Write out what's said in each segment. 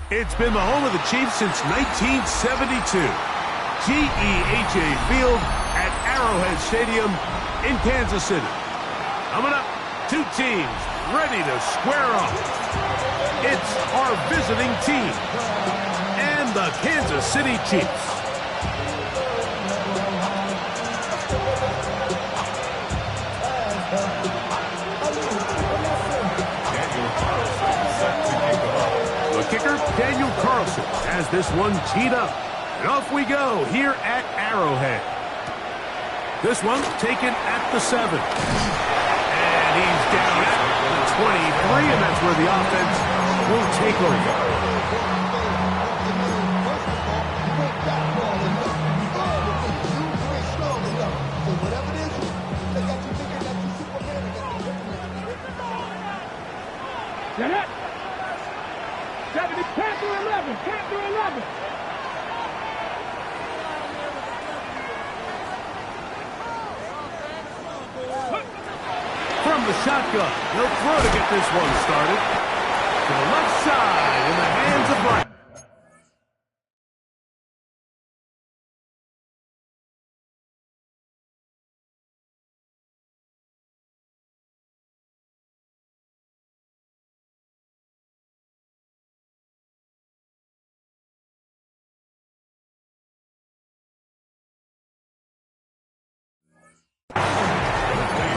It's been the home of the Chiefs since 1972. GEHA Field at Arrowhead Stadium in Kansas City. Coming up, two teams ready to square off. It's our visiting team and the Kansas City Chiefs. The kicker, Daniel Carlson, has this one teed up. And off we go here at Arrowhead. This one taken at the 7. And he's down at the 23, and that's where the offense will take over. Get it! 70, can't do 11, can't do 11. From the shotgun, he'll throw to get this one started. To the left side in the hands of Bryant.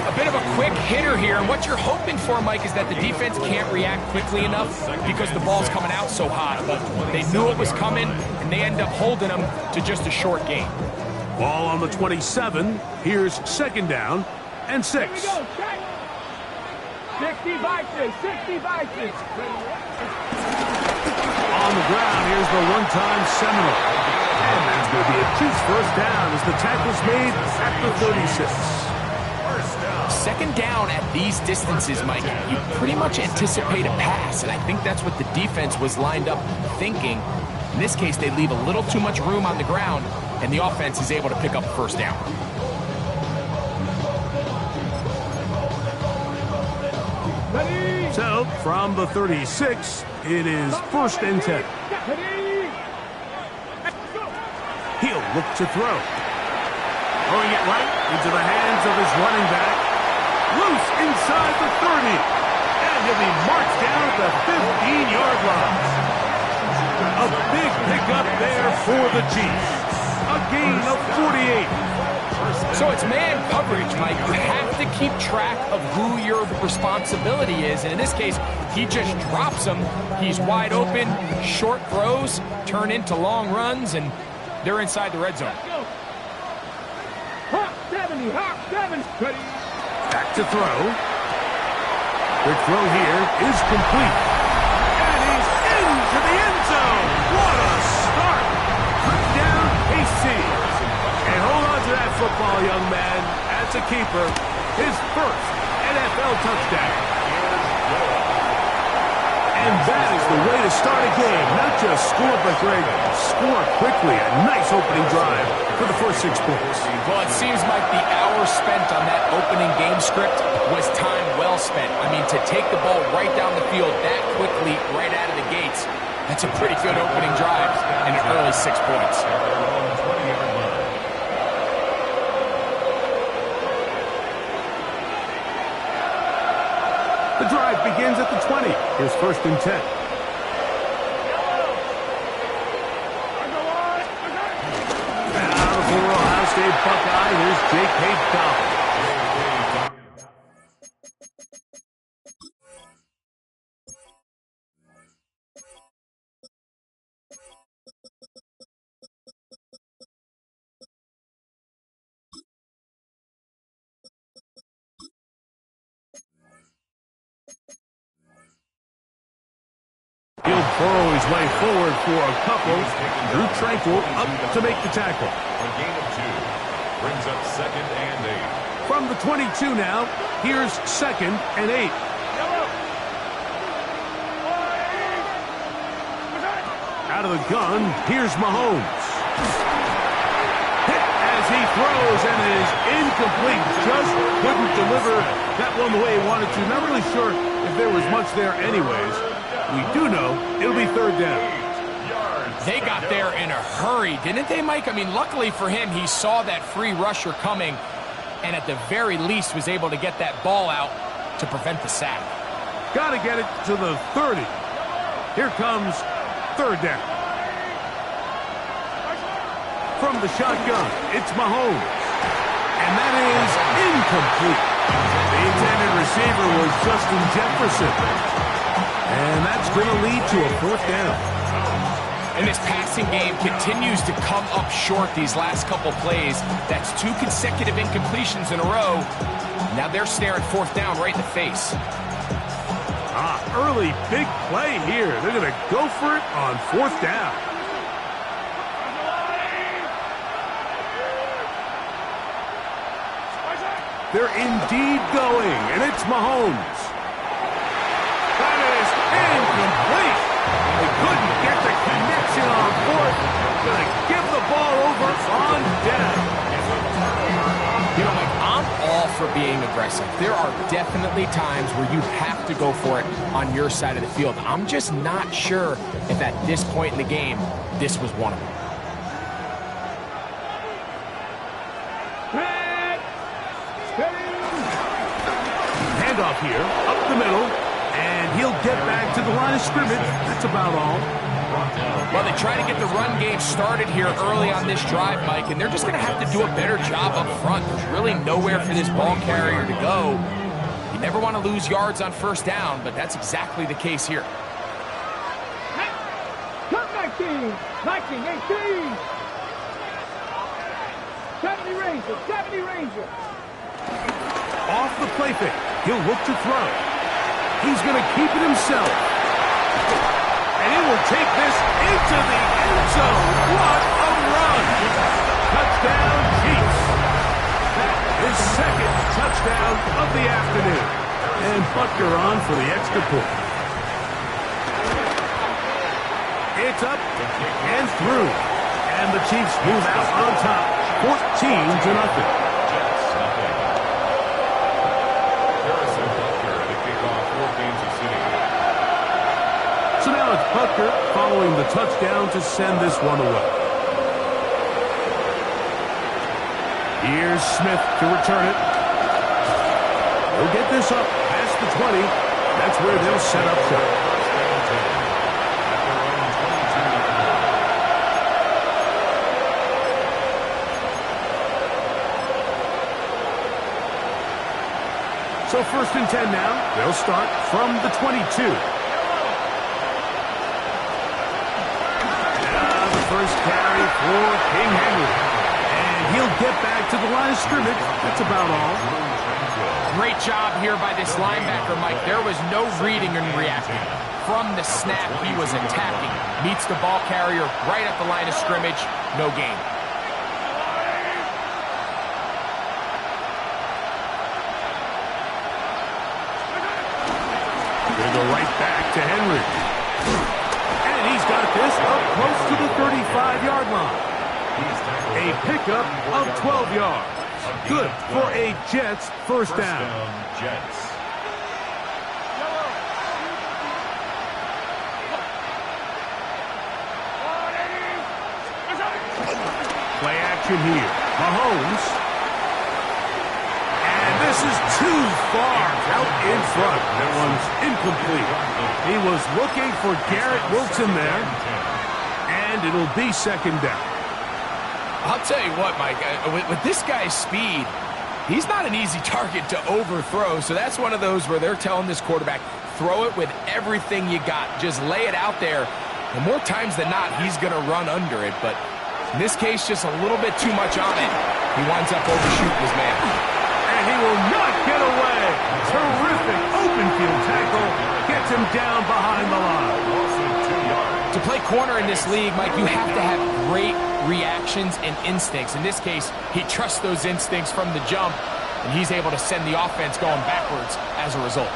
A bit of a quick hitter here, and what you're hoping for, Mike, is that the defense can't react quickly enough because the ball's coming out so hot. But they knew it was coming, and they end up holding them to just a short gain. Ball on the 27. Here's second down and 6. Here we go, check. 60 by 6, 60 by 6. On the ground, here's the one-time Seminole. And that's going to be a Chiefs first down as the tackle's made at the 36. Second down at these distances, Mike, you pretty much anticipate a pass, and I think that's what the defense was lined up thinking. In this case, they leave a little too much room on the ground, and the offense is able to pick up a first down. Ready? So, from the 36, it is first and 10. Ready? He'll look to throw. Throwing it right into the hands of his running back. Loose inside the 30. And he'll be marched down at the 15-yard line. A big pickup there for the Chiefs. A gain of 48. So it's man coverage, Mike. You have to keep track of who your responsibility is. And in this case, he just drops him. He's wide open. Short throws turn into long runs, and they're inside the red zone. Hop 70, hop 70. Ready? Back to throw. Quick throw here is complete. And he's into the end zone. What a start. Touchdown, KC. And hold on to that football, young man. That's a keeper. His first NFL touchdown. And that is the way to start a game. Not just score, but great. Score quickly. A nice opening drive for the first 6 points. Well, it seems like the hour spent on that opening game script was time well spent. I mean, to take the ball right down the field that quickly, right out of the gates, that's a pretty good opening drive and an early 6 points. The drive begins at the 20. Here's first and 10. And out of the Ohio State Buckeye, here's J.K. Dobbins. He'll burrow his way forward for a couple. Drew Tranquil up to make the tackle. A gain of 2 brings up second and 8. From the 22 now, here's second and 8. Out of the gun, here's Mahomes. Hit as he throws, and it is incomplete. Just couldn't deliver that one the way he wanted to. Not really sure if there was much there anyways. We do know it'll be third down. They got there in a hurry, didn't they, Mike? I mean, luckily for him, he saw that free rusher coming and at the very least was able to get that ball out to prevent the sack. Got to get it to the 30. Here comes third down. From the shotgun, it's Mahomes. And that is incomplete. The intended receiver was Justin Jefferson. And that's going to lead to a fourth down. And this passing game continues to come up short these last couple plays. That's 2 consecutive incompletions in a row. Now they're staring fourth down right in the face. Early big play here. They're going to go for it on fourth down. They're indeed going, and it's Mahomes. That is incomplete. They couldn't get the connection on fourth. Going to give the ball over on down. You know, Mike, I'm all for being aggressive. There are definitely times where you have to go for it on your side of the field. I'm just not sure if at this point in the game, this was one of them. Handoff here, up the middle, and he'll get back to the line of scrimmage. That's about all. Well, they try to get the run game started here early on this drive, Mike, and they're just going to have to do a better job up front. There's really nowhere for this ball carrier to go. You never want to lose yards on first down, but that's exactly the case here. Cut 19, 18. 70 Ranger, 70 Ranger. Off the play fake. He'll look to throw. He's going to keep it himself. And he will take this into the end zone. What a run. Touchdown, Chiefs. That is second touchdown of the afternoon. And Butker on for the extra point. It's up and through. And the Chiefs move out on top. 14-0. So now it's Butker following the touchdown to send this one away. Here's Smith to return it. He'll get this up past the 20. That's where they'll set up shop. So 1st and 10 now. They'll start from the 22. First carry for King Henry. And he'll get back to the line of scrimmage. That's about all. Great job here by this linebacker, Mike. There was no reading and reacting. From the snap, he was attacking. Meets the ball carrier right at the line of scrimmage. No gain. Gonna go right back to Henry. He's got this up close to the 35-yard line. A pickup of 12 yards. Good for a Jets first down. Play action here. Mahomes. And this is too far out in front. That one's incomplete. He was looking for Garrett Wilson there. And it'll be second down. I'll tell you what, Mike, with this guy's speed, he's not an easy target to overthrow. So that's one of those where they're telling this quarterback, throw it with everything you got. Just lay it out there. And more times than not, he's going to run under it. But in this case, just a little bit too much on it. He winds up overshooting his man. And he will not get away. Terrific open field tackle. Gets him down behind the line. To play corner in this league, Mike, you have to have great reactions and instincts. In this case, he trusts those instincts from the jump, and he's able to send the offense going backwards as a result.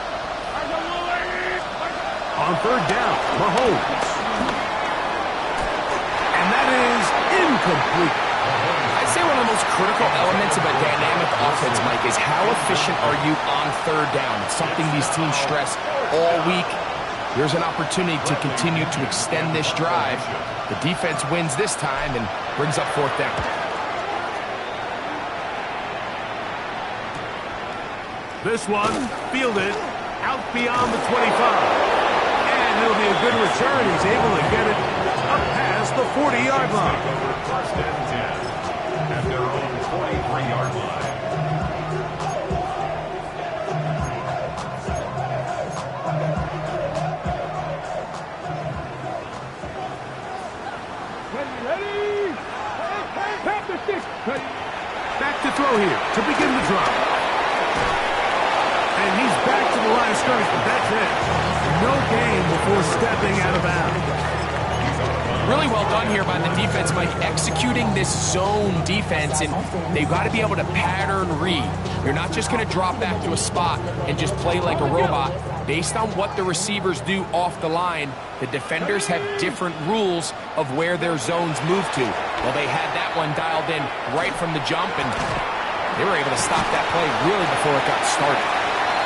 On third down, Mahomes. And that is incomplete. I'd say one of the most critical elements of a dynamic offense, Mike, is how efficient are you on third down. It's something these teams stress all week. Here's an opportunity to continue to extend this drive. The defense wins this time and brings up 4th down. This one, fielded out beyond the 25. And it'll be a good return. He's able to get it up past the 40-yard line. First and 10 at their own 23-yard line. Ready? Pass the stick. Back to throw here to begin the drive. And he's back to the line of scrimmage, but that's it. No gain before stepping out of bounds. Really well done here by the defense, Mike, executing this zone defense, and they've got to be able to pattern read. You're not just going to drop back to a spot and just play like a robot. Based on what the receivers do off the line, the defenders have different rules of where their zones move to. Well, they had that one dialed in right from the jump, and they were able to stop that play really before it got started.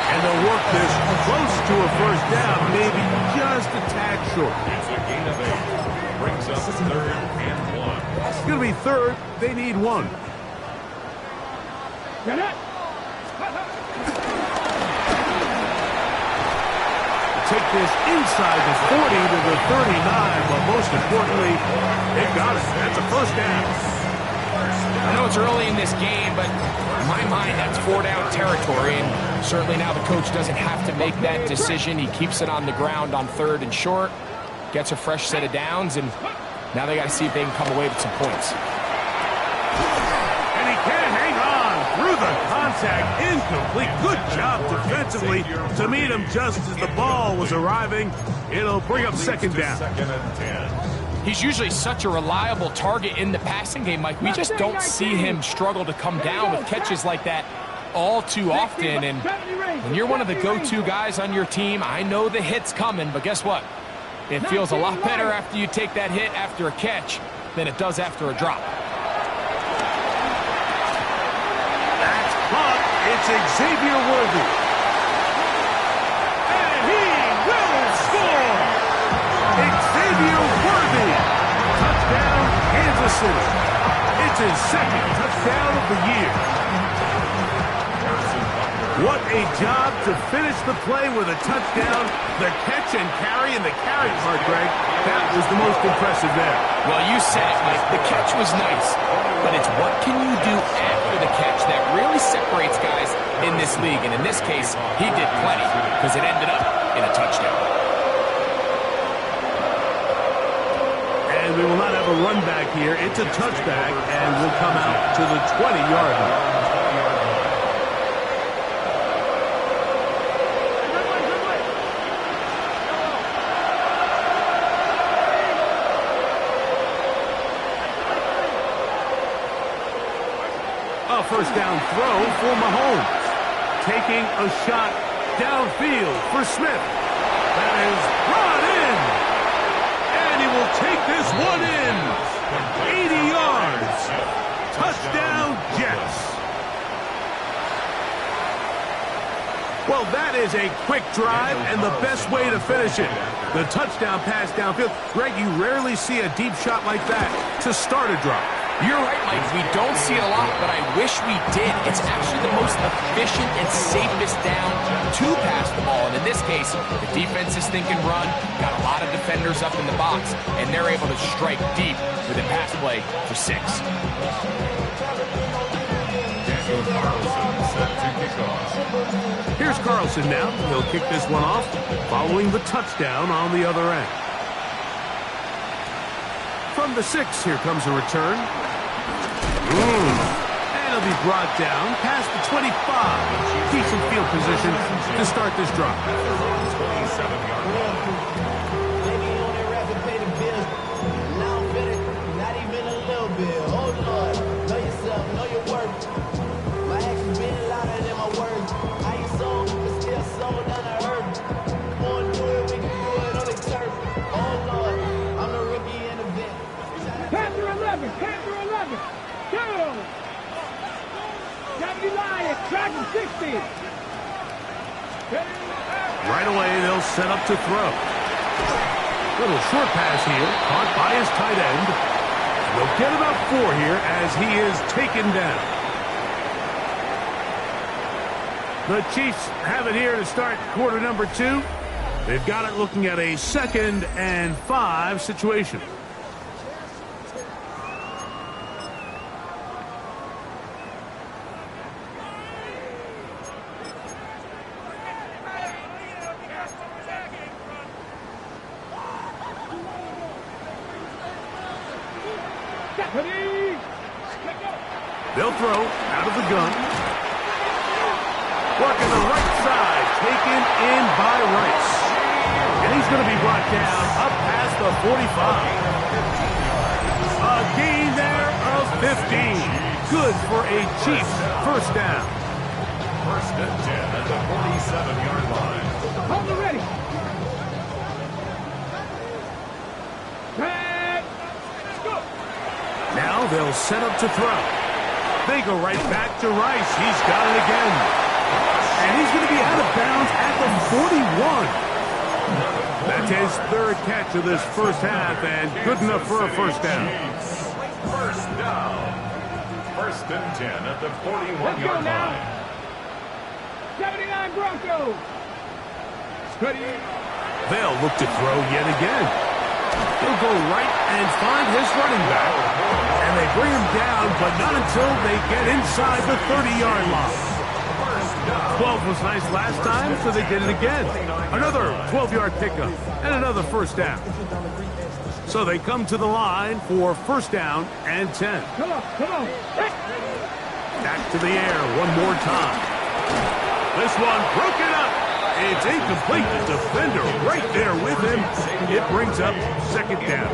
And they'll work this close to a first down, maybe just a tad short. It's a gain of 8. Brings up 3rd and 1. It's going to be 3rd. They need 1. Get it. Take this inside the 40 to the 39, but most importantly, they got it. That's a first down. I know it's early in this game, but in my mind, that's 4-down territory, and certainly now the coach doesn't have to make that decision. He keeps it on the ground on 3rd and short, gets a fresh set of downs, and now they got to see if they can come away with some points. And he can hang on through the contact. Incomplete. Good job defensively to meet him just as the ball was arriving. It'll bring up 2nd down. 2nd and 10. He's usually such a reliable target in the passing game, Mike. We just don't see him struggle to come down with catches like that all too often. And when you're one of the go-to guys on your team, I know the hit's coming, but guess what? It feels a lot better after you take that hit after a catch than it does after a drop. That's caught. It's Xavier Worthy. And he will score! Xavier Worthy. Touchdown, Kansas City. It's his 2nd touchdown of the year. What a job to finish the play with a touchdown. The catch and carry, and the carry part, Greg, that was the most impressive there. Well, you said it, Mike. The catch was nice, but it's what can you do after the catch that really separates guys in this league. And in this case, he did plenty because it ended up in a touchdown. And we will not have a run back here. It's a touchback, and will come out to the 20-yard line. A first down throw for Mahomes. Taking a shot downfield for Smith. That is brought in. And he will take this one in. 80 yards. Touchdown, Jets. Well, that is a quick drive and the best way to finish it. The touchdown pass downfield. Greg, you rarely see a deep shot like that to start a drive. You're right, Mike. We don't see it a lot, but I wish we did. It's actually the most efficient and safest down to pass the ball. And in this case, the defense is thinking run, got a lot of defenders up in the box, and they're able to strike deep with a pass play for 6. Here's Carlson now. He'll kick this one off following the touchdown on the other end. From the 6, here comes a return. And it'll be brought down past the 25. Decent field position to start this drive. Dragon 60. Right away, they'll set up to throw. Little short pass here, caught by his tight end. They'll get about 4 here as he is taken down. The Chiefs have it here to start quarter number 2. They've got it looking at a 2nd and 5 situation. They'll throw out of the gun. Working the right side, taken in by Rice. And he's going to be brought down up past the 45. A gain there of 15. Good for a Chiefs first down. 1st and 10 at the 47-yard line. Hold it ready. Back. Let's go. Now they'll set up to throw. They go right back to Rice. He's got it again. And he's going to be out of bounds at the 41. That's his 3rd catch of this first half, and good enough for a first down. First down. 1st and 10 at the 41-yard line. 79 Broncos. Ready. They'll look to throw yet again. He'll go right and find his running back. And they bring him down, but not until they get inside the 30-yard line. 12 was nice last time, so they did it again. Another 12-yard pickup and another first down. So they come to the line for first down and 10. Come on, come on. Back to the air one more time. This one broken up. It's incomplete. The defender right there with him. It brings up 2nd down.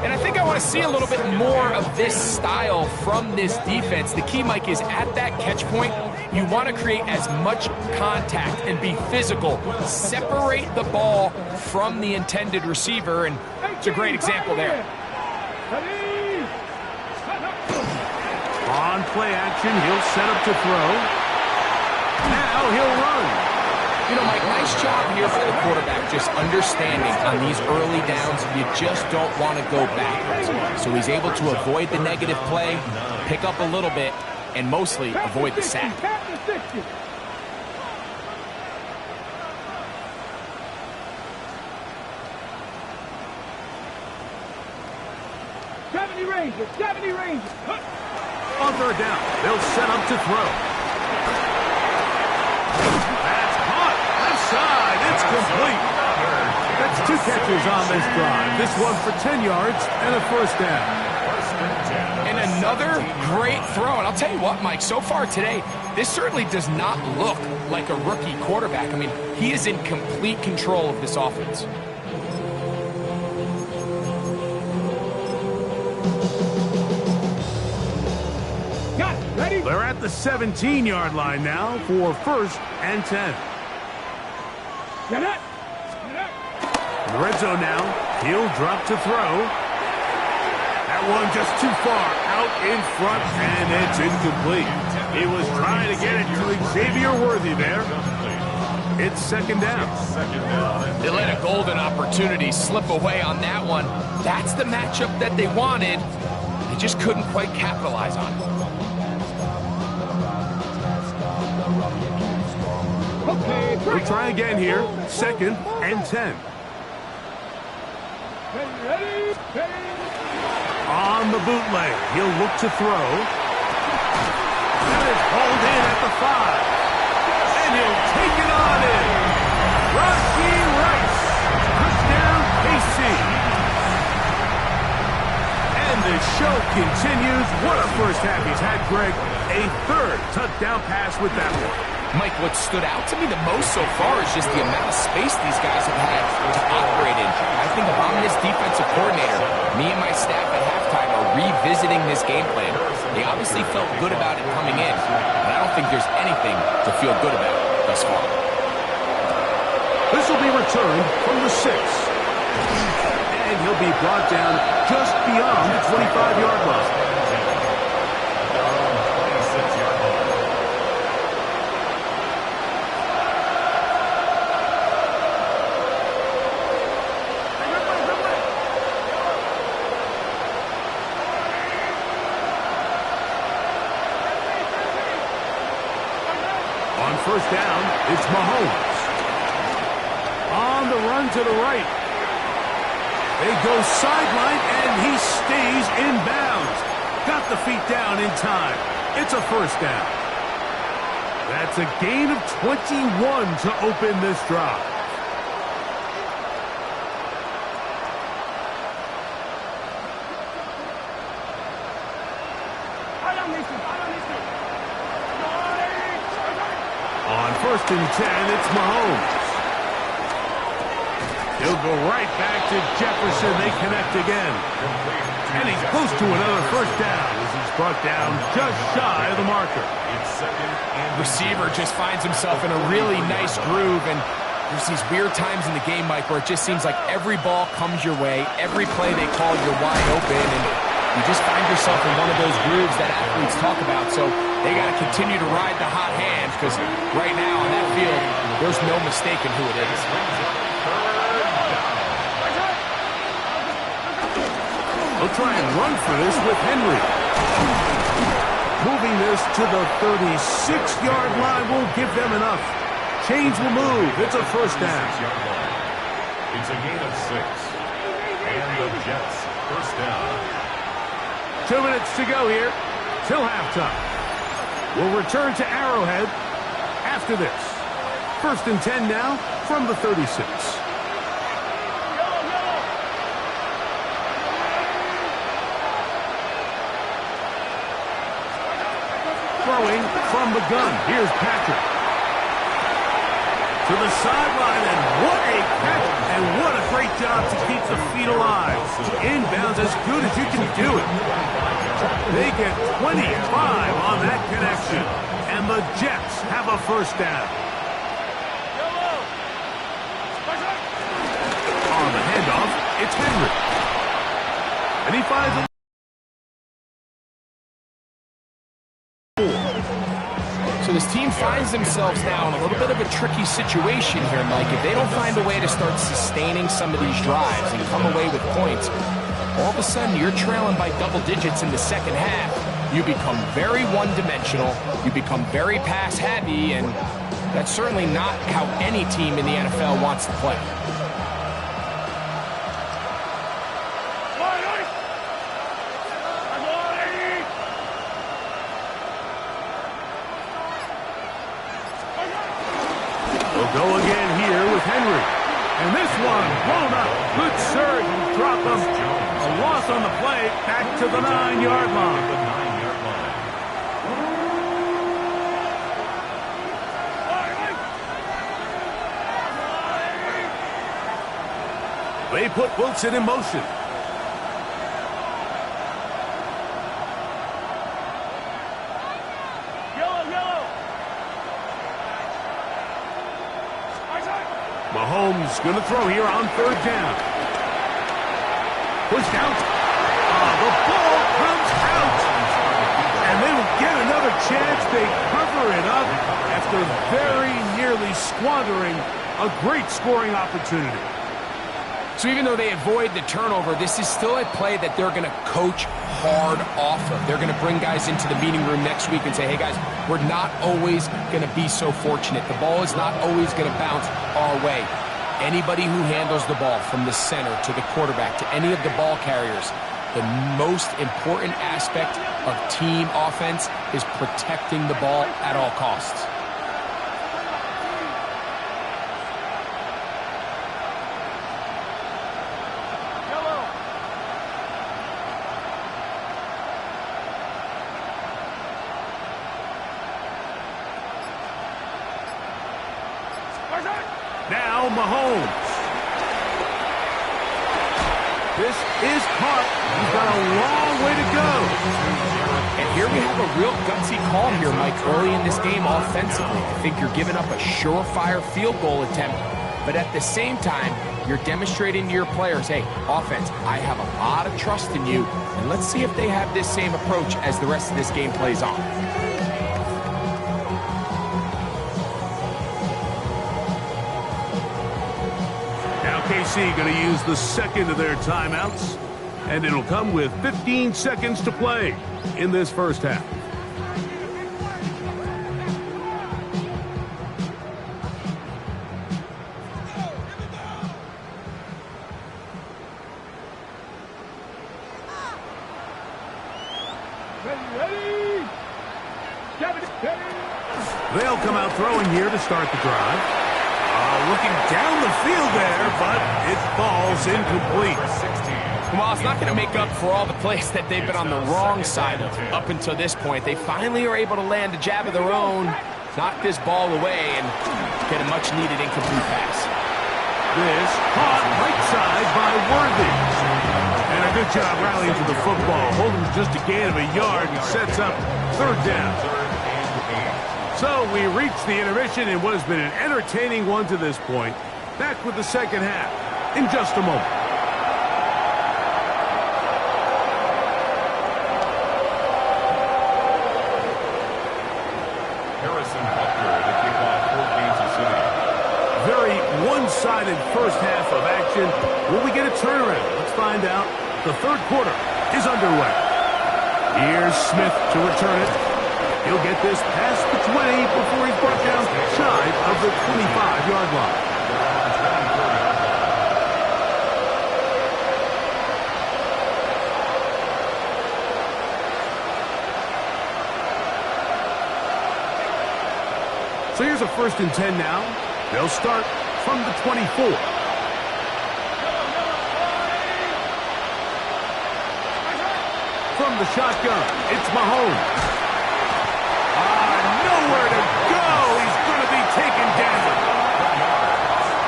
And I think I want to see a little bit more of this style from this defense. The key, Mike, is at that catch point, you want to create as much contact and be physical. Separate the ball from the intended receiver, and it's a great example there. On play action, he'll set up to throw. Now he'll run. You know, Mike, nice job here by the quarterback, just understanding on these early downs, you just don't want to go backwards. So he's able to avoid the negative play, pick up a little bit, and mostly avoid the sack. 70 Rangers, 70 Rangers. On 3rd down, they'll set up to throw. That's caught. Left side. It's complete. That's 2 catches on this drive. This one for 10 yards and a first down. And another great throw. And I'll tell you what, Mike, so far today, this certainly does not look like a rookie quarterback. I mean, he is in complete control of this offense. Ready? They're at the 17-yard line now for 1st and 10. Get it. In the red zone now, he'll drop to throw. That one just too far out in front, and it's incomplete. He was trying to get it to Xavier Worthy there. It's 2nd down. They let a golden opportunity slip away on that one. That's the matchup that they wanted. They just couldn't quite capitalize on it. We'll try again here. 2nd and 10. Ready? On the bootleg, he'll look to throw. That is hauled in at the 5. And he'll take it on in. Rashee Rice. Touchdown, KC. And the show continues. What a first half he's had, Greg. A 3rd touchdown pass with that one. Mike, what stood out to me the most so far is just the amount of space these guys have had to operate in. I think if I'm this defensive coordinator, me and my staff at halftime are revisiting this game plan. They obviously felt good about it coming in, but I don't think there's anything to feel good about thus far. This will be returned from the 6. And he'll be brought down just beyond the 25-yard line. first down. It's Mahomes. On the run to the right. They go sideline, and he stays in bounds. Got the feet down in time. It's a first down. That's a gain of 21 to open this drive. On 1st and 10, it's Mahomes. He'll go right back to Jefferson. They connect again. And he's close to another first down as he's brought down just shy of the marker. Receiver just finds himself in a really nice groove, and there's these weird times in the game, Mike, where it just seems like every ball comes your way, every play they call, you're wide open, and you just find yourself in one of those grooves that athletes talk about. So they got to continue to ride the hot hand, because right now on that field, there's no mistaking who it is. They'll try and run for this with Henry. Moving this to the 36-yard line will give them enough. Chains will move. It's a first down. It's a gain of 6. And the Jets first down. 2 minutes to go here till halftime. We'll return to Arrowhead after this. 1st and 10 now from the 36. Throwing from the gun. Here's Patrick. To the sideline, and what a catch, and what a great job to keep the feet alive. Inbounds as good as you can do it. They get 25 on that connection, and the Jets have a first down. On the handoff, it's Henry. And he finds a So this team finds themselves now in a little bit of a tricky situation here, Mike. If they don't find a way to start sustaining some of these drives and come away with points, all of a sudden you're trailing by double digits in the second half. You become very one-dimensional, you become very pass-heavy, and that's certainly not how any team in the NFL wants to play. Go again here with Henry. And this one blown up. Good surge and drop him. A loss on the play. Back to the 9-yard line. They put Wilson in motion. Mahomes going to throw here on 3rd down. Pushed out. The ball comes out. And they will get another chance. They cover it up after very nearly squandering a great scoring opportunity. So even though they avoid the turnover, this is still a play that they're going to coach hard off of. They're going to bring guys into the meeting room next week and say, hey, guys, we're not always going to be so fortunate. The ball is not always going to bounce our way. Anybody who handles the ball from the center to the quarterback to any of the ball carriers, the most important aspect of team offense is protecting the ball at all costs. Now Mahomes. This is caught. He's got a long way to go. And here we have a real gutsy call here, Mike, early in this game offensively. I think you're giving up a surefire field goal attempt, but at the same time, you're demonstrating to your players, hey, offense, I have a lot of trust in you, and let's see if they have this same approach as the rest of this game plays on. KC going to use the second of their timeouts, and it'll come with 15 seconds to play in this first half. Ready. 70. They'll come out throwing here to start the drive. Looking down the field there, but it falls incomplete. Well, it's not going to make up for all the plays that they've been on the wrong side of up until this point. They finally are able to land a jab of their own, knock this ball away, and get a much-needed incomplete pass. This caught right side by Worthy. And a good job rallying to the football. Holding just a gain of a yard and sets up third down. So we reach the intermission in what has been an entertaining one to this point. Back with the second half in just a moment. Very one-sided first half of action. Will we get a turnaround? Let's find out. The third quarter is underway. Here's Smith to return it. He'll get this past the 20 before he's brought down shy of the 25-yard line. So here's a 1st and 10 now. They'll start from the 24. From the shotgun, it's Mahomes. Nowhere to go. He's going to be taken down.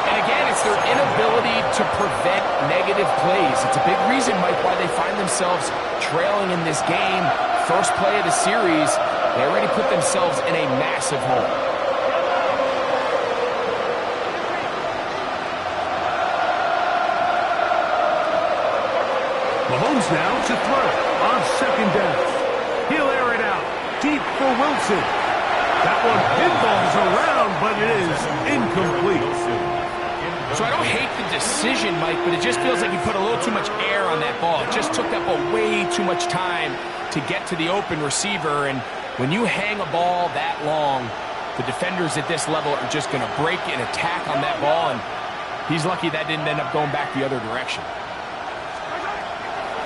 And again, it's their inability to prevent negative plays. It's a big reason, Mike, why they find themselves trailing in this game. First play of the series, they already put themselves in a massive hole. Mahomes now to throw on second down. He'll air it out deep for Wilson. That one pinballs around, but it is incomplete. So I don't hate the decision, Mike, but it just feels like he put a little too much air on that ball. It just took up way too much time to get to the open receiver. And when you hang a ball that long, the defenders at this level are just going to break and attack on that ball. And he's lucky that didn't end up going back the other direction.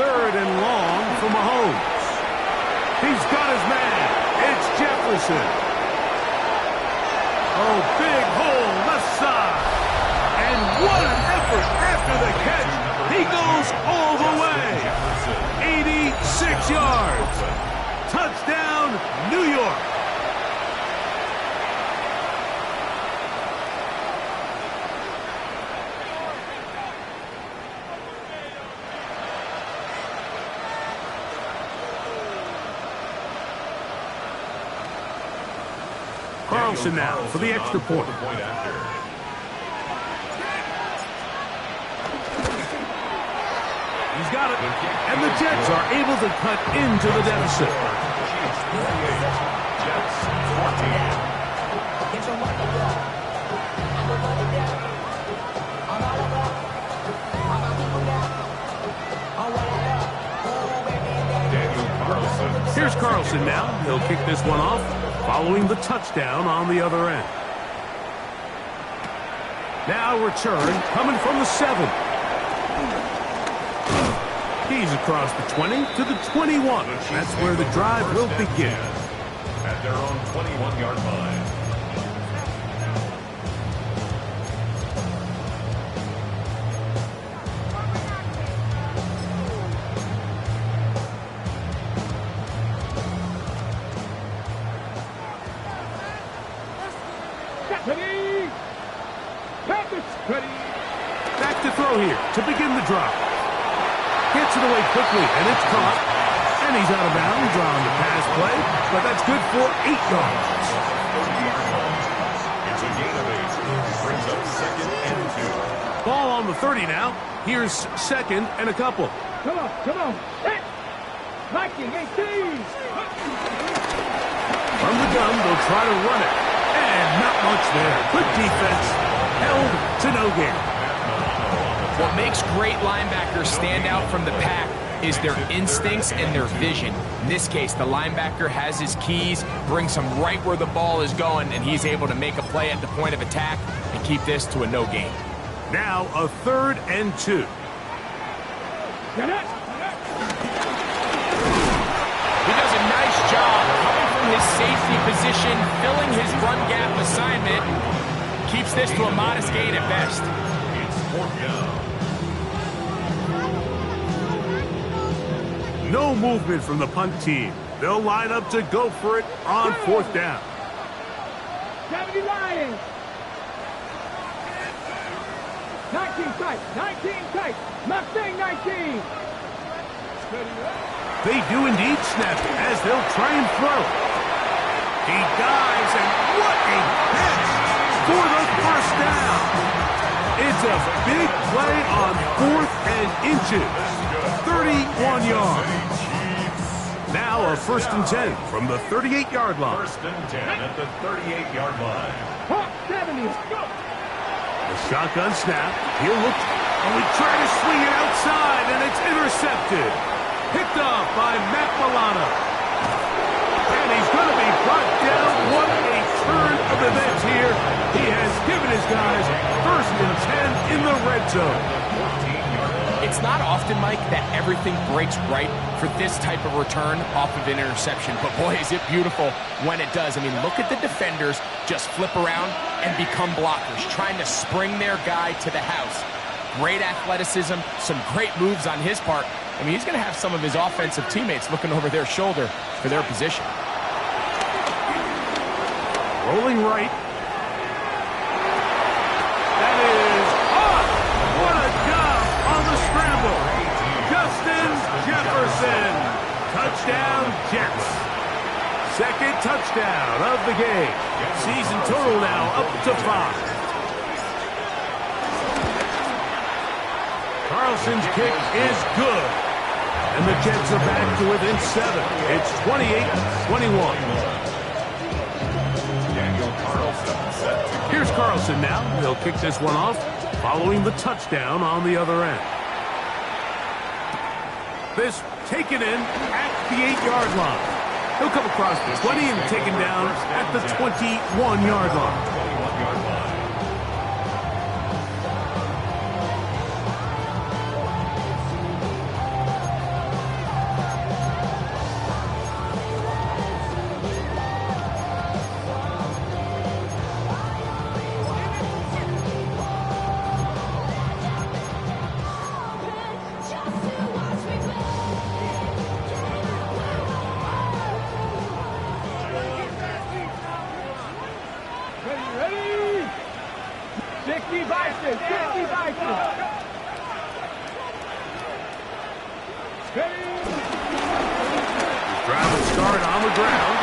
Third and long for Mahomes. He's got his man. It's Jefferson. Oh, big hole left side. And what an effort after the catch. He goes all the way. 86 yards. Touchdown, New York. Carlson now for the extra point. He's got it. And the Jets are able to cut into the deficit. Here's Carlson now. He'll kick this one off, following the touchdown on the other end. Now return coming from the 7. He's across the 20 to the 21. That's where the drive will begin. At their own 21-yard line. Back to throw here to begin the drive. Gets it away quickly, and it's caught. And he's out of bounds on the pass play, but that's good for 8 yards. It's a gain of 8. Brings up 2nd and 2. Ball on the 30 now. Here's 2nd and a couple. Come on, come on. Hey! Viking, 18! From the gun, they'll try to run it. And not much there. Good defense. Held to no gain. What makes great linebackers stand out from the pack is their instincts and their vision. In this case, the linebacker has his keys, brings him right where the ball is going, and he's able to make a play at the point of attack and keep this to a no gain. Now a 3rd and 2. He doesn't his safety position, filling his run gap assignment. Keeps this to a modest gain at best. It's 4th down. No movement from the punt team. They'll line up to go for it on 4th down. 70 Lions. 19 tight. 19 tight. Mustang 19. They do indeed snap as they'll try and throw. He dives, and what a catch for the first down. It's a big play on 4th and inches. 31 yards. Now a 1st and 10 from the 38-yard line. 1st and 10 at the 38-yard line. Hawk 70. Go. The shotgun snap. He'll look. Oh, he tried to swing it outside, and it's intercepted. Picked off by Matt Milano. And he's going to be brought down. What a turn of events here. He has given his guys 1st and 10 in the red zone. It's not often, Mike, that everything breaks right for this type of return off of an interception. But boy, is it beautiful when it does. I mean, look at the defenders just flip around and become blockers, trying to spring their guy to the house. Great athleticism, some great moves on his part. I mean, he's going to have some of his offensive teammates looking over their shoulder for their position. Rolling right. That is off. What a job on the scramble. Justin Jefferson. Touchdown, Jets. 2nd touchdown of the game. Season total now up to 5. Carlson's kick is good. And the Jets are back to within 7. It's 28-21. Here's Carlson now. He'll kick this one off following the touchdown on the other end. This taken in at the 8-yard line. He'll come across the 20 and taken down at the 21-yard line. Driving start on the ground.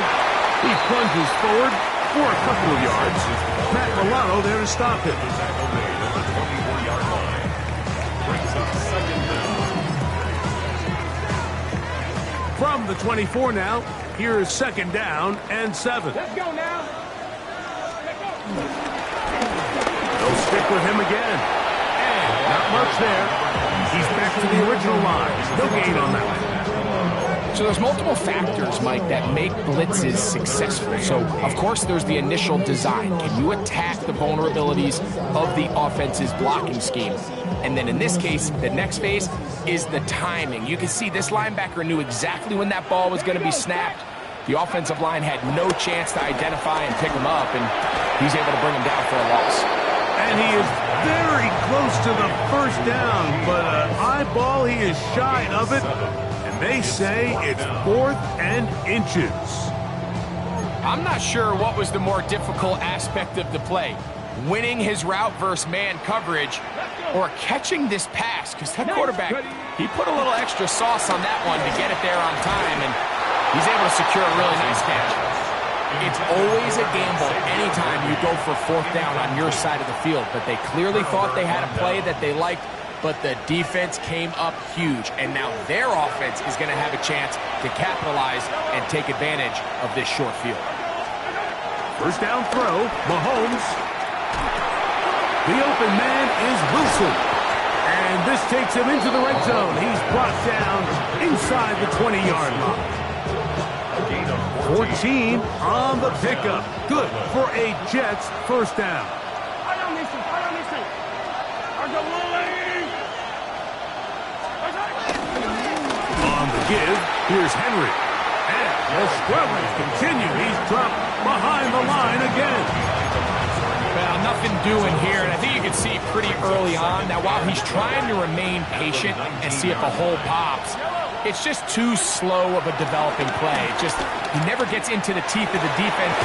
He plunges forward for a couple of yards. Matt Milano there to stop him. From the 24 now, here's 2nd down and 7. Let's go now. They'll stick with him again. And not much there. He's back to the original line. No gain on that one. So there's multiple factors, Mike, that make blitzes successful. So, of course, there's the initial design. Can you attack the vulnerabilities of the offense's blocking scheme? And then in this case, the next phase is the timing. You can see this linebacker knew exactly when that ball was going to be snapped. The offensive line had no chance to identify and pick him up, and he's able to bring him down for a loss. And he is very close to the 1st down, but an eyeball, he is shy of it. They say it's 4th and inches. I'm not sure what was the more difficult aspect of the play. Winning his route versus man coverage or catching this pass. Because that quarterback, he put a little extra sauce on that one to get it there on time. And he's able to secure a really nice catch. It's always a gamble anytime you go for 4th down on your side of the field. But they clearly thought they had a play that they liked. But the defense came up huge, and now their offense is going to have a chance to capitalize and take advantage of this short field. 1st down throw, Mahomes. The open man is Wilson. And this takes him into the red zone. He's brought down inside the 20-yard line. 14 on the pickup. Good for a Jets 1st down. On the give, here's Henry. And the struggles continue. He's dropped behind the line again. Well, nothing doing here, and I think you can see pretty early on. Now, while he's trying to remain patient and see if a hole pops, it's just too slow of a developing play. He never gets into the teeth of the defense.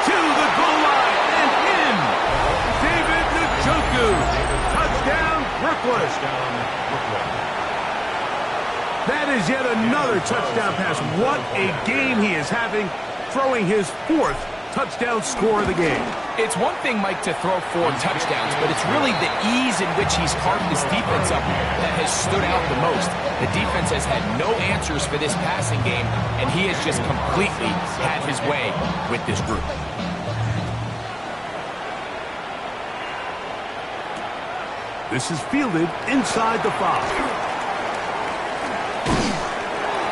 To the goal line and in. David Njoku. Touchdown, Brooklyn. That is yet another touchdown pass. What a game he is having, throwing his 4th touchdown score of the game. It's one thing, Mike, to throw 4 touchdowns, but it's really the ease in which he's carved this defense up that has stood out the most. The defense has had no answers for this passing game, and he has just completely had his way with this group. This is fielded inside the 5.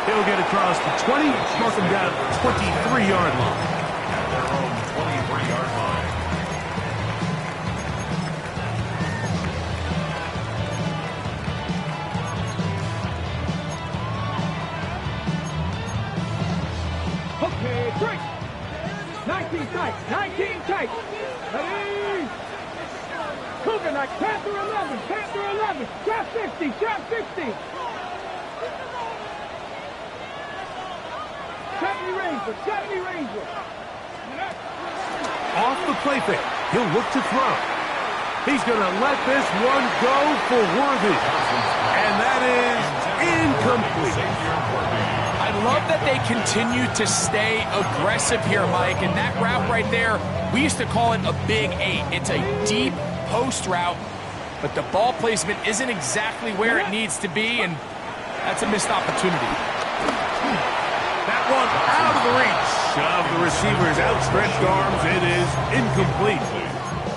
He'll get across the 20, mark him down at the 23-yard line. At their own 23-yard line. Okay, 3. 19 tight. 19 tight. Ready? Cougar like Panther 11. Panther 11. Trap 50. Trap 50. 70 Ranger. 70 Ranger. Off the play fake, he'll look to throw. He's going to let this one go for Worthy. And that is incomplete. I love that they continue to stay aggressive here, Mike. And that route right there, we used to call it a big 8. It's a deep post route, but the ball placement isn't exactly where it needs to be, and that's a missed opportunity. That one out of the reach of the receiver's outstretched arms. It is incomplete.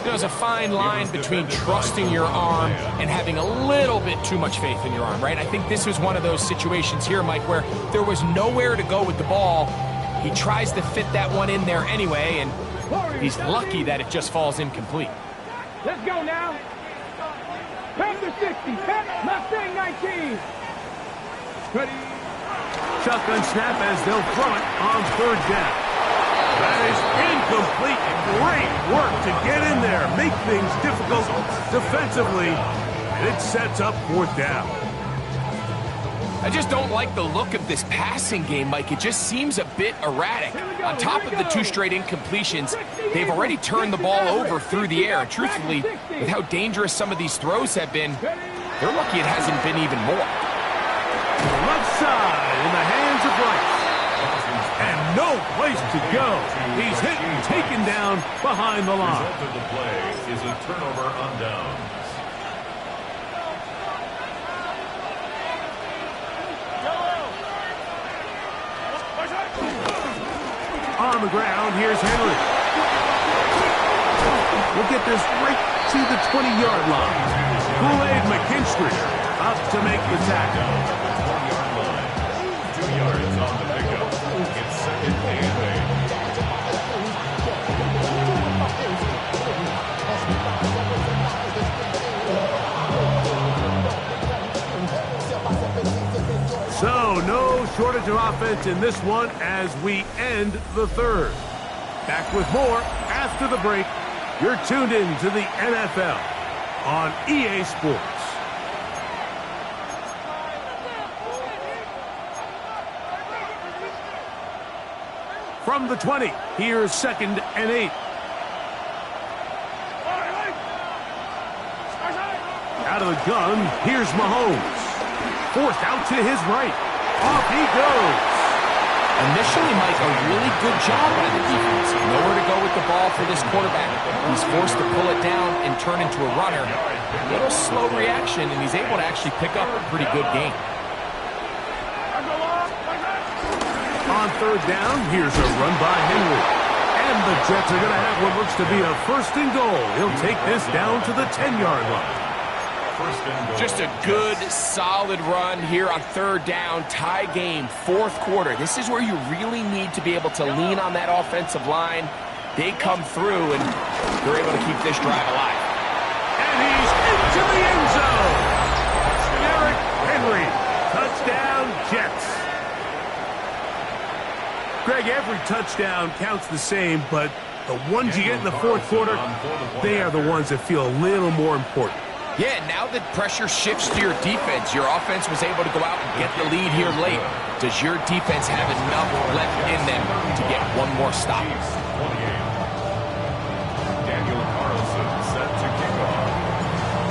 There's a fine line between trusting your arm and having a little bit too much faith in your arm, right? I think this was one of those situations here, Mike, where there was nowhere to go with the ball. He tries to fit that one in there anyway, and he's lucky that it just falls incomplete. Let's go now. Panther 60. Mustang 19. Ready? Shotgun snap as they'll throw it on 3rd down. That is incomplete. Great work to get in there, make things difficult defensively, and it sets up 4th down. I just don't like the look of this passing game, Mike. It just seems a bit erratic. On top of the 2 straight incompletions, they've already turned the ball over through the air. And truthfully, with how dangerous some of these throws have been, they're lucky it hasn't been even more. Left side in the hands of Rice. And no place to go. He's hit and taken down behind the line. The result of the play is a turnover on downs. On the ground, here's Henry. We'll get this right to the 20-yard line. Kool-Aid McKinstry up to make the tackle. 20-yard line. 2 yards on the pickup. It's 2nd and 8. So, no shortage of offense in this one as we end the 3rd. Back with more after the break. You're tuned in to the NFL on EA Sports. From the 20, here's 2nd and 8. Out of the gun, here's Mahomes. Forced out to his right. Off he goes. Initially, Mike, a really good job by the defense. Nowhere to go with the ball for this quarterback. He's forced to pull it down and turn into a runner. A little slow reaction, and he's able to actually pick up a pretty good game. On 3rd down, here's a run by Henry. And the Jets are going to have what looks to be a 1st and goal. He'll take this down to the 10-yard line. Just a good, solid run here on 3rd down, tie game, 4th quarter. This is where you really need to be able to lean on that offensive line. They come through, and they're able to keep this drive alive. And he's into the end zone. Derrick Henry, touchdown Jets. Greg, every touchdown counts the same, but the ones you get in the fourth quarter, they are the ones that feel a little more important. Yeah, now that pressure shifts to your defense, your offense was able to go out and get the lead here late. Does your defense have enough left in them to get one more stop?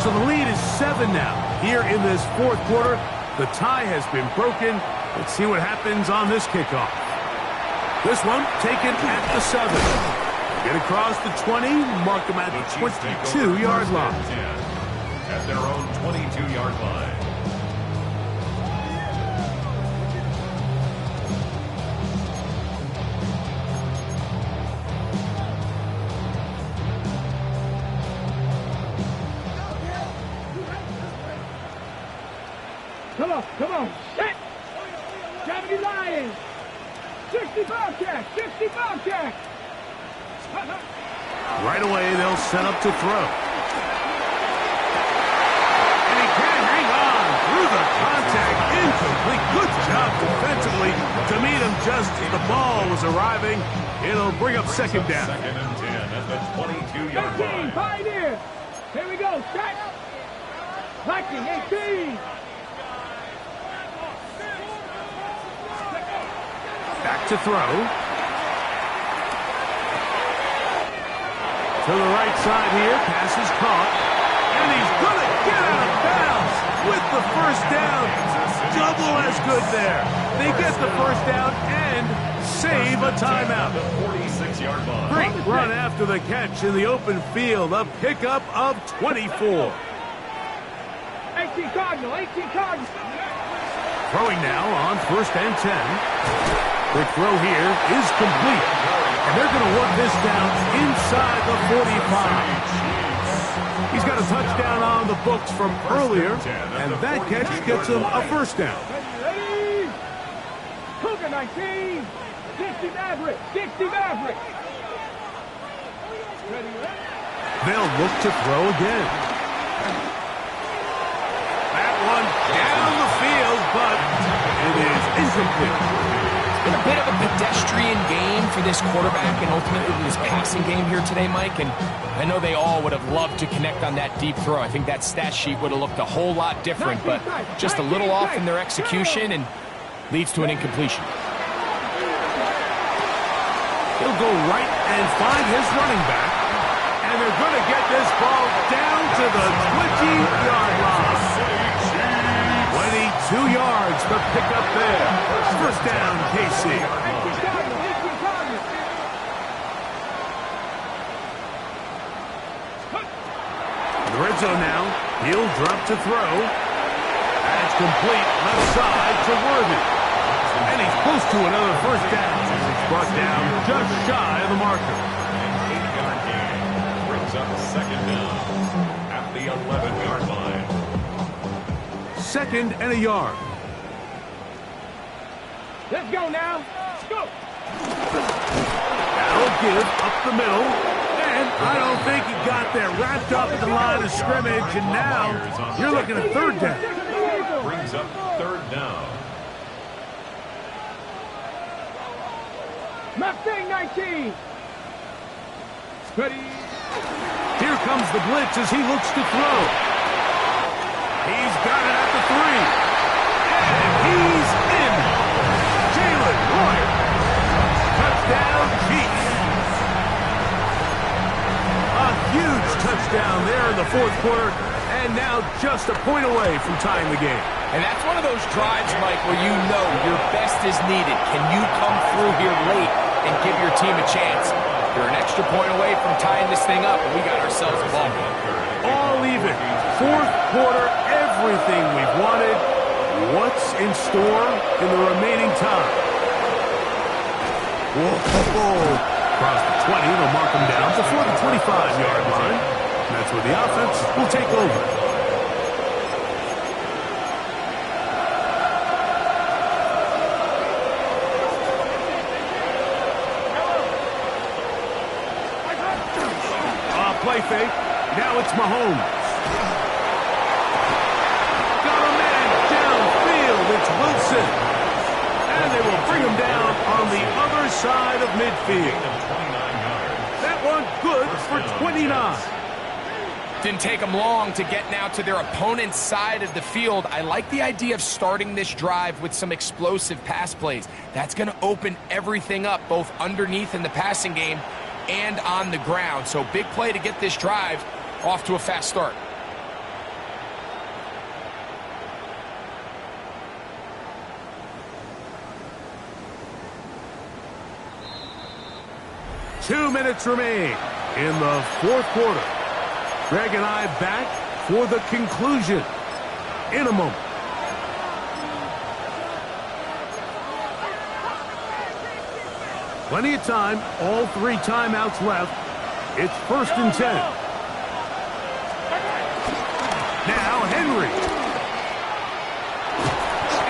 So the lead is 7 now. Here in this fourth quarter, the tie has been broken. Let's see what happens on this kickoff. This one taken at the 7. Get across the 20, mark them at the 22-yard line. At their own 22-yard line. Come on, set! 70 Lions! 60 Bobcats! 60 Bobcats! Right away, they'll set up to throw. And he can't hang on through the contact. Incomplete. Good job defensively to meet him just as the ball was arriving. It'll bring up second down. Second and 10 at the 22-yard 18, line. Pioneer! Here we go, set! Blocking, 18! Back to throw. To the right side here. Pass is caught. And he's going to get out of bounds with the first down. Double as good there. They get the first down and save a timeout. 46-yard line. Great run after the catch in the open field. A pickup of 24. 18 Cardinal, 18 Cardinal! Throwing now on first and 10. The throw here is complete. And they're going to work this down inside the 45. He's got a touchdown on the books from earlier, and that catch gets him a first down. Ready? Cougar 19! 60 Maverick! 60 Maverick! They'll look to throw again. That one down the field, but it is incomplete. Been a bit of a pedestrian game for this quarterback and ultimately this passing game here today, Mike, and I know they all would have loved to connect on that deep throw. I think that stat sheet would have looked a whole lot different, but just a little off in their execution and leads to an incompletion. He'll go right and find his running back, and they're going to get this ball down to the 20-yard line. 22 yards to pick up there. First down, KC. In the red zone now. He'll drop to throw. That's complete. Left side to Worthy. And he's close to another first down. Brought down just shy of the marker. An 8-yard gain brings up second down at the 11-yard line. Second and a yard. Let's go now. Let's go. That'll give up the middle. And I don't think he got there. Wrapped up at the line of scrimmage. And now you're looking at third down. Brings up third down. Mustang 19. Ready. Here comes the blitz as he looks to throw. He's got it at the 3. And he's in. Jalen Royer. Touchdown, Chiefs. A huge touchdown there in the fourth quarter. And now just a point away from tying the game. And that's one of those drives, Mike, where you know your best is needed. Can you come through here late and give your team a chance? You're an extra point away from tying this thing up, and we got ourselves a ball game. All even. Fourth quarter, everything we've wanted. What's in store in the remaining time? Whoa. Across the 20, they'll mark him down before the 25-yard line. And that's where the offense will take over. Play fake. Now it's Mahomes. Got a man downfield. It's Wilson. And they will bring him down on the other midfield. That one good for 29. Didn't take them long to get now to their opponent's side of the field. I like the idea of starting this drive with some explosive pass plays. That's going to open everything up, both underneath in the passing game and on the ground. So big play to get this drive off to a fast start. Two minutes remain in the fourth quarter. Greg and I back for the conclusion in a moment. Plenty of time, all 3 timeouts left. It's 1st and 10. Now Henry.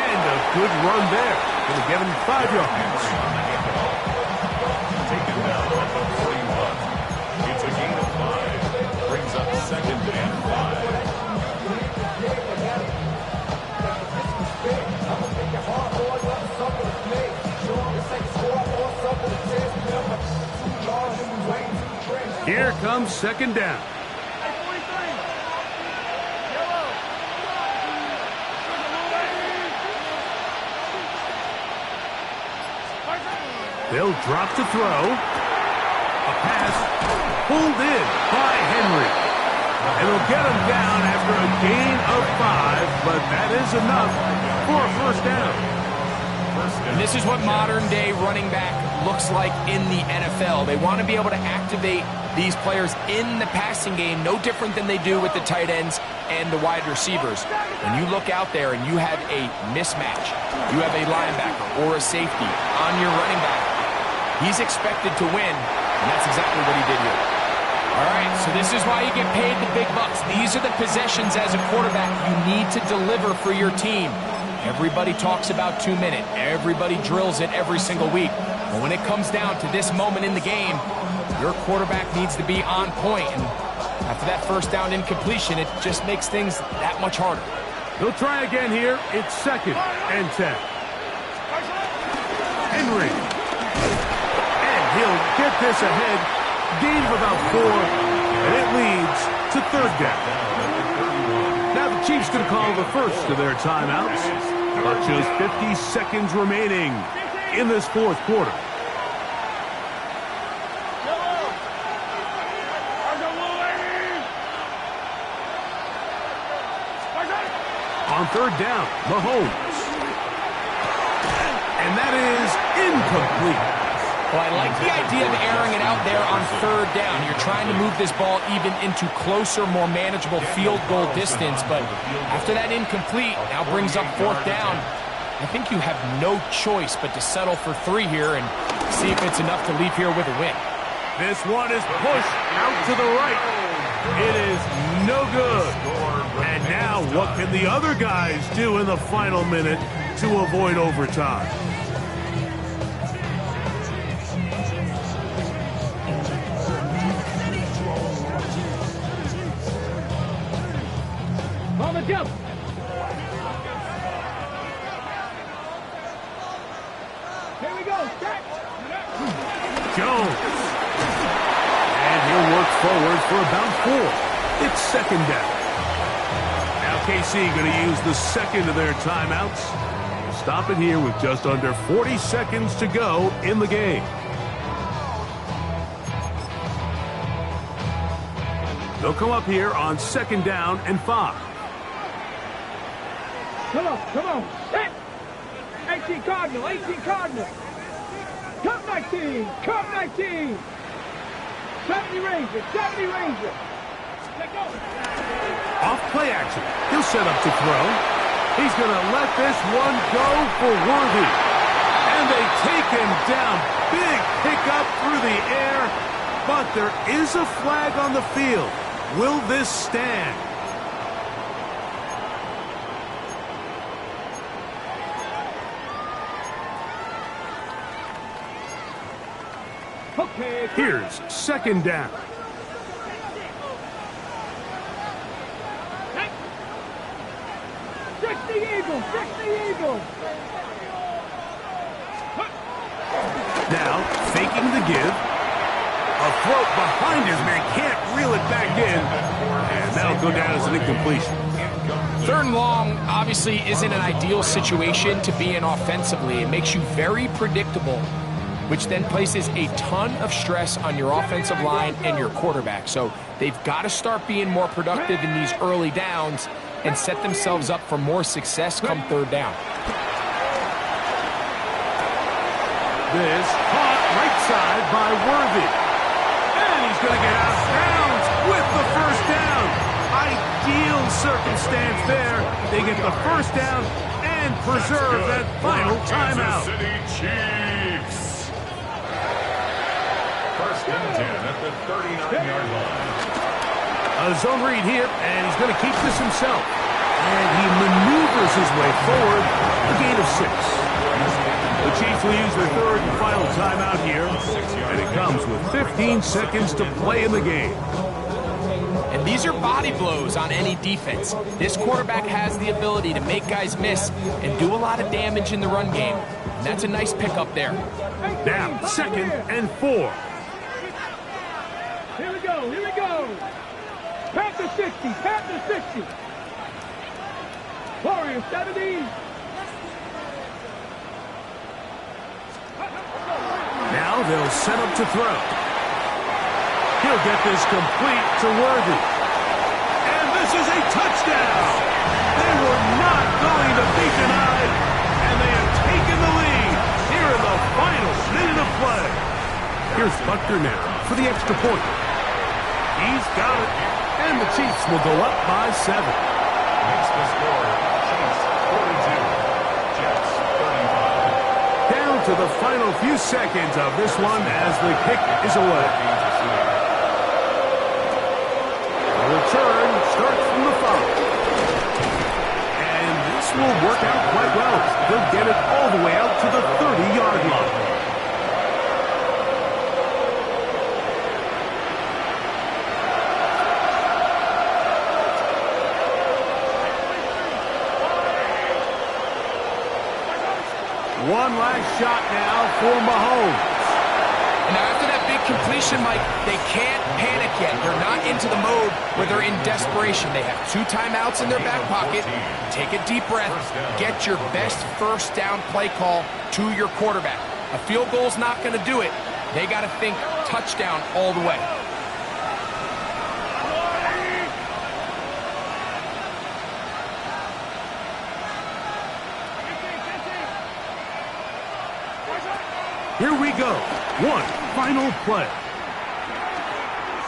And a good run there. Going to get him 5 yards. Taken down at the 41. It's a gain of 5. Brings up 2nd and 5. Here comes 2nd down. They'll drop to throw. A pass pulled in by Henry. And they'll get him down after a gain of 5, but that is enough for a 1st down. And this is what modern-day running back looks like in the NFL. They want to be able to activate these players in the passing game, no different than they do with the tight ends and the wide receivers. When you look out there and you have a mismatch, you have a linebacker or a safety on your running back, he's expected to win, and that's exactly what he did here. All right, so this is why you get paid the big bucks. These are the possessions as a quarterback you need to deliver for your team. Everybody talks about 2 minute. Everybody drills it every single week. But when it comes down to this moment in the game, your quarterback needs to be on point. And after that 1st down incompletion, it just makes things that much harder. They'll try again here. It's 2nd and 10. Henry. And he'll get this ahead. Gain of about 4. And it leads to 3rd down. Now the Chiefs can call the first of their timeouts. But just 50 seconds remaining in this 4th quarter. On 3rd down, Mahomes. And that is incomplete. Well, I like the idea of airing it out there on 3rd down. You're trying to move this ball even into closer, more manageable field goal distance. But after that incomplete, now brings up 4th down. I think you have no choice but to settle for 3 here and see if it's enough to leave here with a win. This one is pushed out to the right. It is no good. And now what can the other guys do in the final minute to avoid overtime? On the jump. Here we go. Start. Jones. And he'll work forward for about 4. It's 2nd down. Now KC going to use the 2nd of their timeouts. Stop it here with just under 40 seconds to go in the game. They'll come up here on 2nd down and 5. Come on. Set. 18 Cardinal. Come 19. 70 Ranger. Let go. Off play action. He'll set up to throw. He's going to let this one go for Worthy. And they take him down. Big pickup through the air. But there is a flag on the field. Will this stand? Okay. Here's 2nd down. Fix the Eagles. Now faking the give. A throat behind his man, can't reel it back in. And that'll go down as an incompletion. 3rd and long obviously isn't an ideal situation to be in offensively. It makes you very predictable, which then places a ton of stress on your offensive line and your quarterback. So they've got to start being more productive in these early downs and set themselves up for more success come 3rd down. This caught right side by Worthy. And he's going to get out of bounds with the 1st down. Ideal circumstance there. They get the 1st down and preserve that final timeout. Kansas City Chiefs. 1st and 10 at the 39-yard line. A zone read here, and he's going to keep this himself. And he maneuvers his way forward, a gain of 6. The Chiefs will use their 3rd and final timeout here, and it comes with 15 seconds to play in the game. And these are body blows on any defense. This quarterback has the ability to make guys miss and do a lot of damage in the run game. And that's a nice pickup there. Now, 2nd and 4. Here we go, here we go. Panther 60, Panther 60. Warriors 70. Now they'll set up to throw. He'll get this complete to Worthy. And this is a touchdown. They were not going to be denied, and they have taken the lead here in the final minute of play. Here's Butker now for the extra point. He's got it, and the Chiefs will go up by 7. Makes the score Chiefs 42, Jets 35. Down to the final few seconds of this one as the kick is away. The return starts from the 5. And this will work out quite well. They'll get it all the way out to the 30-yard line. One last shot now for Mahomes. And now after that big completion, Mike, they can't panic yet. They're not into the mode where they're in desperation. They have 2 timeouts in their back pocket. Take a deep breath. Get your best 1st down play call to your quarterback. A field goal's not going to do it. They got to think touchdown all the way. Here we go. One final play.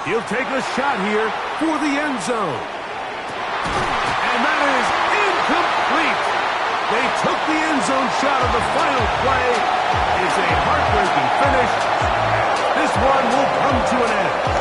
He'll take a shot here for the end zone. And that is incomplete. They took the end zone shot on the final play. It's a heartbreaking finish. This one will come to an end.